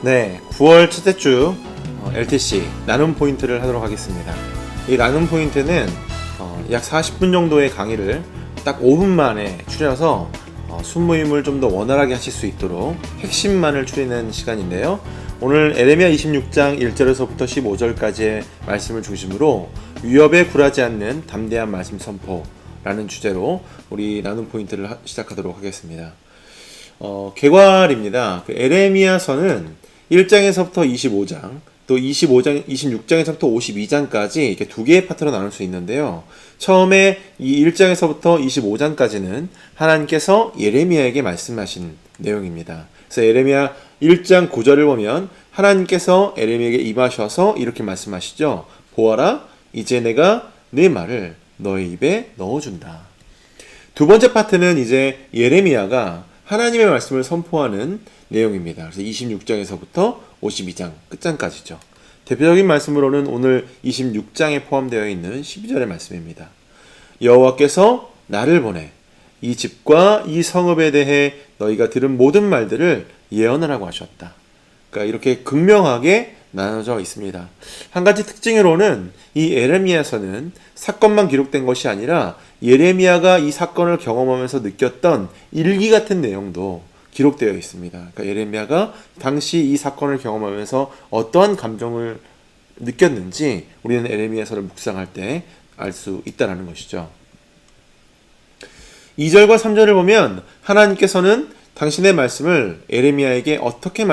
네, 9월 첫째 주 LTC 나눔 포인트를 하도록 하겠습니다. 이 나눔 포인트는 약 40분 정도의 강의를 딱 5분 만에 추려서 순모임을 좀 더 원활하게 하실 수 있도록 핵심만을 추리는 시간인데요. 오늘 에레미야 26장 1절에서부터 15절까지의 말씀을 중심으로 위협에 굴하지 않는 담대한 말씀 선포라는 주제로 우리 나눔 포인트를 시작하도록 하겠습니다. 개괄입니다. 에레미야서는 1장에서부터 25장, 또 26장에서부터 52장까지 이렇게 두 개의 파트로 나눌 수 있는데요. 처음에 이 1장에서부터 25장까지는 하나님께서 예레미야에게 말씀하신 내용입니다. 그래서 에레미야 1장 9절을 보면 하나님께서 에레미야에게 임하셔서 이렇게 말씀하시죠. 보아라, 이제 내가 내 말을 너의 입에 넣어준다. 두 번째 파트는 이제 예레미야가 하나님의 말씀을 선포하는 내용입니다. 그래서 26장에서부터 52장 끝장까지죠. 대표적인 말씀으로는 오늘 26장에 포함되어 있는 12절의 말씀입니다. 여호와께서 나를 보내 이 집과 이 성읍에 대해 너희가 들은 모든 말들을 예언하라고 하셨다. 그러니까 이렇게 극명하게 나눠져 있습니다. 한 가지 특징으로는 이 에레미야서는 사건만 기록된 것이 아니라 예레미야가 이 사건을 경험하면서 느꼈던 일기 같은 내용도 기록되어 있습니다. 그러니까 예레미야가 당시 이 사건을 경험하면서 어떠한 감정을 느꼈는지 우리는 에레미야서를 묵상할 때 알 수 있다는 것이죠. 2절과 3절을 보면 하나님께서는 당신의 말씀을 에레미야에게 어떻게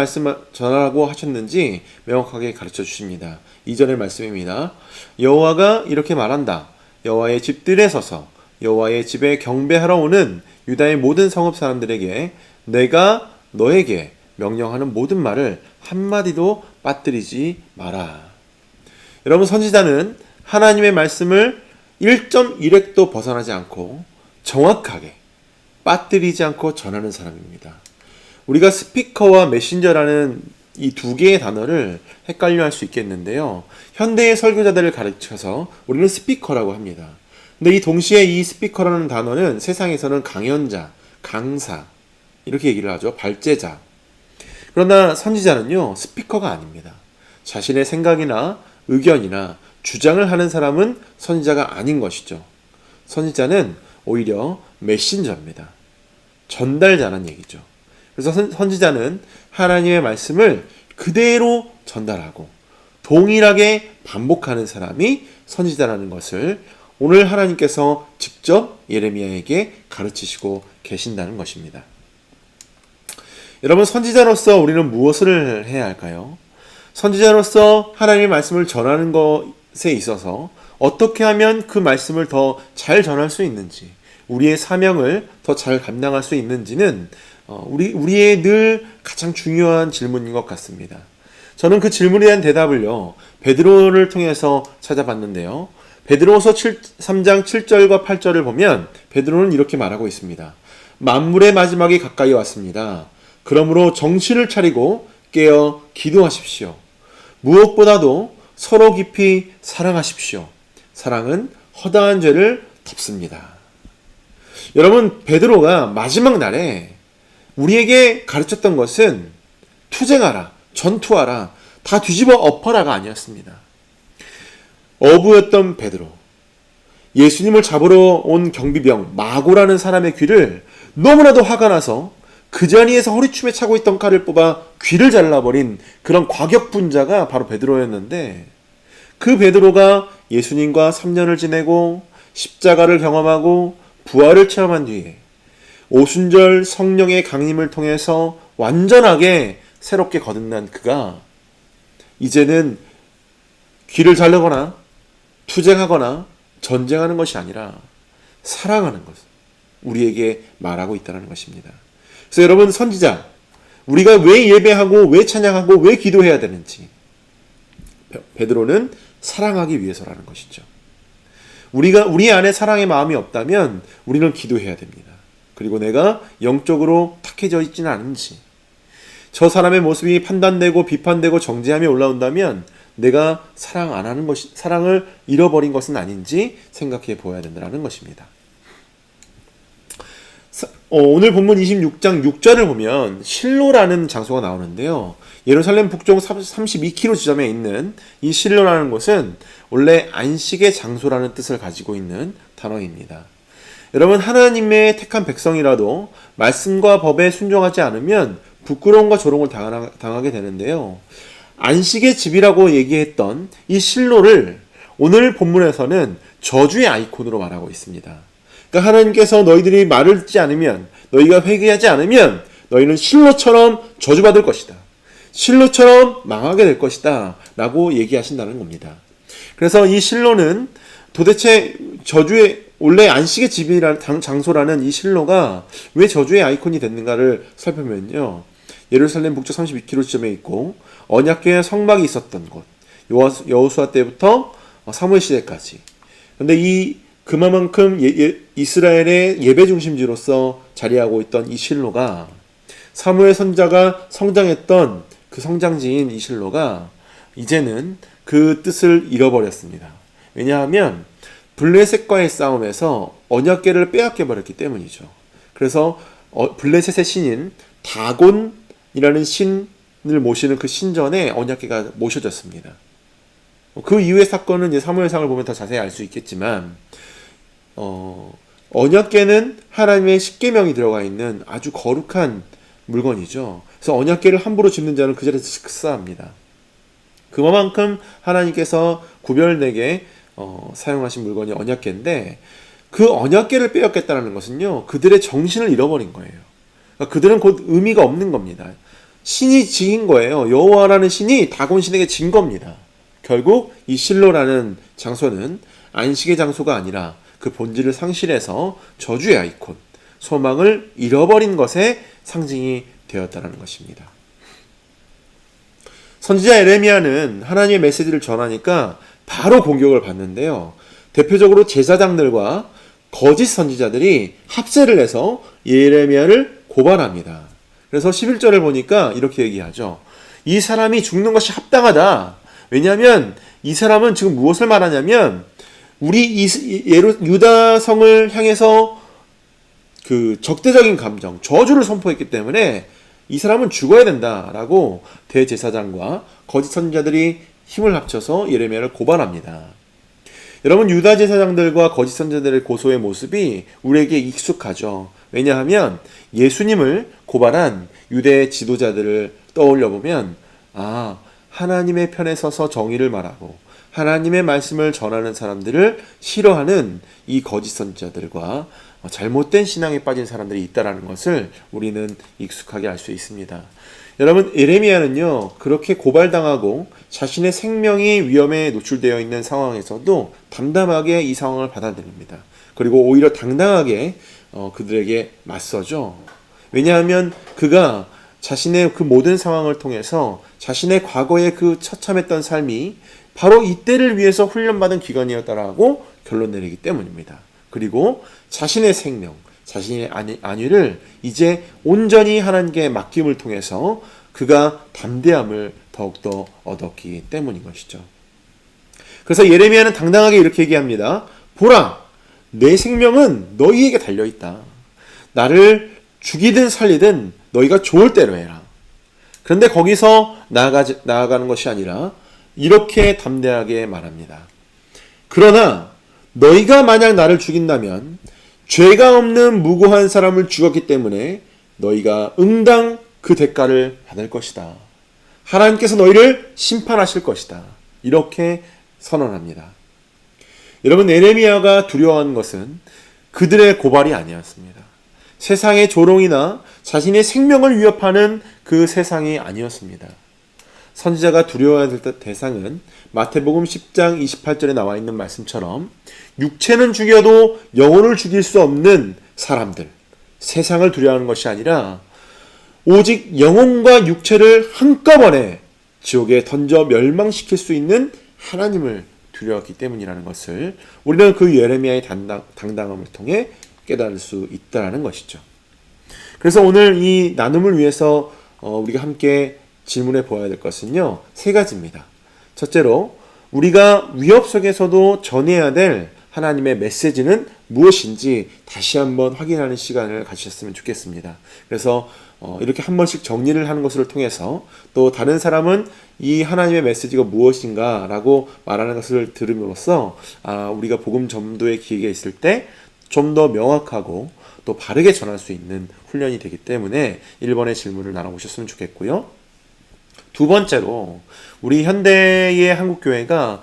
전하라고 하셨는지 명확하게 가르쳐 주십니다. 2절의 말씀입니다. 여호와가 이렇게 말한다. 여호와의 집들에 서서 여호와의 집에 경배하러 오는 유다의 모든 성읍 사람들에게 내가 너에게 명령하는 모든 말을 한마디도 빠뜨리지 마라. 여러분, 선지자는 하나님의 말씀을 1.1획도 벗어나지 않고 정확하게 빠뜨리지 않고 전하는 사람입니다. 우리가 스피커와 메신저라는 이 두 개의 단어를 헷갈려 할 수 있겠는데요. 현대의 설교자들을 가르쳐서 우리는 스피커라고 합니다. 근데 이 동시에 이 스피커라는 단어는 세상에서는 강연자, 강사 이렇게 얘기를 하죠. 발제자. 그러나 선지자는요, 스피커가 아닙니다. 자신의 생각이나 의견이나 주장을 하는 사람은 선지자가 아닌 것이죠. 선지자는 오히려 메신저입니다. 전달자란 얘기죠. 그래서 선지자는 하나님의 말씀을 그대로 전달하고 동일하게 반복하는 사람이 선지자라는 것을 오늘 하나님께서 직접 예레미야에게 가르치시고 계신다는 것입니다. 여러분, 선지자로서 우리는 무엇을 해야 할까요? 선지자로서 하나님의 말씀을 전하는 것에 있어서 어떻게 하면 그 말씀을 더 잘 전할 수 있는지, 우리의 사명을 더 잘 감당할 수 있는지는 우리의 늘 가장 중요한 질문인 것 같습니다. 저는 그 질문에 대한 대답을요, 베드로를 통해서 찾아봤는데요. 베드로후서 3장 7절과 8절을 보면 베드로는 이렇게 말하고 있습니다. 만물의 마지막이 가까이 왔습니다. 그러므로 정신을 차리고 깨어 기도하십시오. 무엇보다도 서로 깊이 사랑하십시오. 사랑은 허다한 죄를 덮습니다. 여러분, 베드로가 마지막 날에 우리에게 가르쳤던 것은 투쟁하라, 전투하라, 다 뒤집어 엎어라가 아니었습니다. 어부였던 베드로, 예수님을 잡으러 온 경비병 마고라는 사람의 귀를 너무나도 화가 나서 그 자리에서 허리춤에 차고 있던 칼을 뽑아 귀를 잘라버린 그런 과격분자가 바로 베드로였는데, 그 베드로가 예수님과 3년을 지내고 십자가를 경험하고 부활을 체험한 뒤에 오순절 성령의 강림을 통해서 완전하게 새롭게 거듭난 그가 이제는 귀를 자르거나 투쟁하거나 전쟁하는 것이 아니라 사랑하는 것을 우리에게 말하고 있다는 것입니다. 그래서 여러분, 선지자, 우리가 왜 예배하고 왜 찬양하고 왜 기도해야 되는지 베드로는 사랑하기 위해서라는 것이죠. 우리 안에 사랑의 마음이 없다면 우리는 기도해야 됩니다. 그리고 내가 영적으로 탁해져 있지는 않은지, 저 사람의 모습이 판단되고 비판되고 정죄함이 올라온다면 내가 사랑을 잃어버린 것은 아닌지 생각해 보아야 된다는 것입니다. 오늘 본문 26장 6절을 보면 실로라는 장소가 나오는데요. 예루살렘 북쪽 32km 지점에 있는 이 실로라는 곳은 원래 안식의 장소라는 뜻을 가지고 있는 단어입니다. 여러분, 하나님의 택한 백성이라도 말씀과 법에 순종하지 않으면 부끄러움과 조롱을 당하게 되는데요. 안식의 집이라고 얘기했던 이 실로를 오늘 본문에서는 저주의 아이콘으로 말하고 있습니다. 그러니까 하나님께서 너희들이 말을 듣지 않으면, 너희가 회개하지 않으면 너희는 실로처럼 저주받을 것이다. 실로처럼 망하게 될 것이다. 라고 얘기하신다는 겁니다. 그래서 이 실로는 도대체 저주의, 원래 안식의 집이라는 장소라는 이 실로가 왜 저주의 아이콘이 됐는가를 살펴보면요. 예루살렘 북쪽 32km 지점에 있고 언약궤 성막이 있었던 곳, 여호수아 때부터 사무엘 시대까지. 그런데 그만큼 이스라엘의 예배 중심지로서 자리하고 있던 이 실로가, 사무엘 선자가 성장했던 그 성장지인 이 실로가 이제는 그 뜻을 잃어버렸습니다. 왜냐하면 블레셋과의 싸움에서 언약궤를 빼앗겨 버렸기 때문이죠. 그래서 블레셋의 신인 다곤이라는 신을 모시는 그 신전에 언약궤가 모셔졌습니다. 그 이후의 사건은 이제 사무엘상을 보면 더 자세히 알 수 있겠지만, 언약궤는 하나님의 십계명이 들어가 있는 아주 거룩한 물건이죠. 그래서 언약궤를 함부로 짚는 자는 그 자리에서 식사합니다. 그만큼 하나님께서 구별되게 사용하신 물건이 언약궤인데, 그 언약궤를 빼앗겠다는 것은요, 그들의 정신을 잃어버린 거예요. 그러니까 그들은 곧 의미가 없는 겁니다. 신이 지긴 거예요. 여호와라는 신이 다곤 신에게 진 겁니다. 결국 이 실로라는 장소는 안식의 장소가 아니라 그 본질을 상실해서 저주의 아이콘, 소망을 잃어버린 것의 상징이 되었다는 것입니다. 선지자 에레미야는 하나님의 메시지를 전하니까 바로 공격을 받는데요. 대표적으로 제사장들과 거짓 선지자들이 합세를 해서 예레미야를 고발합니다. 그래서 11절을 보니까 이렇게 얘기하죠. 이 사람이 죽는 것이 합당하다. 왜냐하면 이 사람은 지금 무엇을 말하냐면, 우리 유다성을 향해서 그 적대적인 감정, 저주를 선포했기 때문에 이 사람은 죽어야 된다라고 대제사장과 거짓 선지자들이 힘을 합쳐서 예레미야를 고발합니다. 여러분, 유다 제사장들과 거짓 선지자들의 고소의 모습이 우리에게 익숙하죠. 왜냐하면 예수님을 고발한 유대 지도자들을 떠올려 보면, 하나님의 편에 서서 정의를 말하고 하나님의 말씀을 전하는 사람들을 싫어하는 이 거짓 선지자들과 잘못된 신앙에 빠진 사람들이 있다는 것을 우리는 익숙하게 알 수 있습니다. 여러분, 예레미야는요, 그렇게 고발당하고 자신의 생명이 위험에 노출되어 있는 상황에서도 담담하게 이 상황을 받아들입니다. 그리고 오히려 당당하게 그들에게 맞서죠. 왜냐하면 그가 자신의 그 모든 상황을 통해서 자신의 과거의 그 처참했던 삶이 바로 이때를 위해서 훈련받은 기간이었다라고 결론 내리기 때문입니다. 그리고 자신의 생명, 자신의 안위를 이제 온전히 하나님께 맡김을 통해서 그가 담대함을 더욱더 얻었기 때문인 것이죠. 그래서 예레미야는 당당하게 이렇게 얘기합니다. 보라, 내 생명은 너희에게 달려있다. 나를 죽이든 살리든 너희가 좋을 대로 해라. 그런데 거기서 나아가는 것이 아니라 이렇게 담대하게 말합니다. 그러나 너희가 만약 나를 죽인다면 죄가 없는 무고한 사람을 죽였기 때문에 너희가 응당 그 대가를 받을 것이다. 하나님께서 너희를 심판하실 것이다. 이렇게 선언합니다. 여러분, 예레미야가 두려워하는 것은 그들의 고발이 아니었습니다. 세상의 조롱이나 자신의 생명을 위협하는 그 세상이 아니었습니다. 선지자가 두려워해야 될 대상은 마태복음 10장 28절에 나와 있는 말씀처럼 육체는 죽여도 영혼을 죽일 수 없는 사람들, 세상을 두려워하는 것이 아니라 오직 영혼과 육체를 한꺼번에 지옥에 던져 멸망시킬 수 있는 하나님을 두려웠기 때문이라는 것을 우리는 그 예레미야의 당당함을 통해 깨달을 수 있다는 것이죠. 그래서 오늘 이 나눔을 위해서 우리가 함께 질문해 보아야 될 것은요, 세 가지입니다. 첫째로, 우리가 위협 속에서도 전해야 될 하나님의 메시지는 무엇인지 다시 한번 확인하는 시간을 가지셨으면 좋겠습니다. 그래서 이렇게 한 번씩 정리를 하는 것을 통해서 또 다른 사람은 이 하나님의 메시지가 무엇인가 라고 말하는 것을 들음으로써 우리가 복음 전도의 기회가 있을 때 좀 더 명확하고 또 바르게 전할 수 있는 훈련이 되기 때문에 1번의 질문을 나눠보셨으면 좋겠고요. 두 번째로 우리 현대의 한국교회가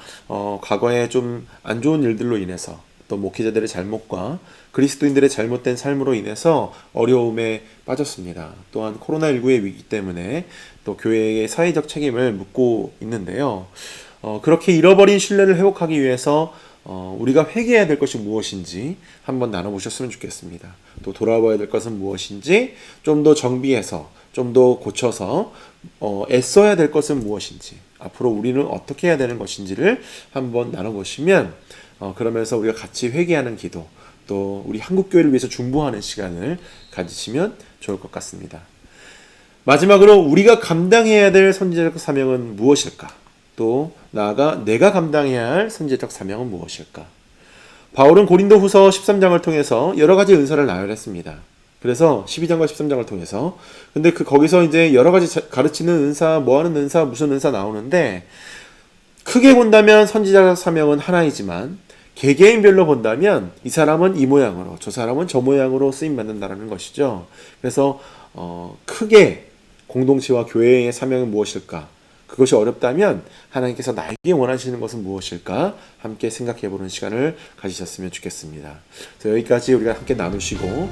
과거에 좀 안 좋은 일들로 인해서 또 목회자들의 잘못과 그리스도인들의 잘못된 삶으로 인해서 어려움에 빠졌습니다. 또한 코로나19의 위기 때문에 또 교회의 사회적 책임을 묻고 있는데요. 그렇게 잃어버린 신뢰를 회복하기 위해서 우리가 회개해야 될 것이 무엇인지 한번 나눠보셨으면 좋겠습니다. 또 돌아봐야 될 것은 무엇인지 좀 더 정비해서 좀 더 고쳐서 애써야 될 것은 무엇인지 앞으로 우리는 어떻게 해야 되는 것인지를 한번 나눠보시면 그러면서 우리가 같이 회개하는 기도 또 우리 한국교회를 위해서 중보하는 시간을 가지시면 좋을 것 같습니다. 마지막으로 우리가 감당해야 될 선지자적 사명은 무엇일까? 또 나아가 내가 감당해야 할 선지자적 사명은 무엇일까? 바울은 고린도후서 13장을 통해서 여러 가지 은사를 나열했습니다. 그래서 12장과 13장을 통해서 근데 거기서 이제 여러 가지 가르치는 은사, 뭐 하는 은사, 무슨 은사 나오는데 크게 본다면 선지자적 사명은 하나이지만 개개인별로 본다면 이 사람은 이 모양으로 저 사람은 저 모양으로 쓰임 받는다라는 것이죠. 그래서 크게 공동체와 교회의 사명은 무엇일까? 그것이 어렵다면 하나님께서 나에게 원하시는 것은 무엇일까? 함께 생각해보는 시간을 가지셨으면 좋겠습니다. 그래서 여기까지 우리가 함께 나누시고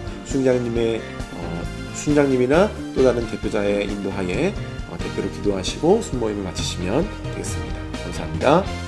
순장님이나 또 다른 대표자의 인도하에 대표로 기도하시고 순모임을 마치시면 되겠습니다. 감사합니다.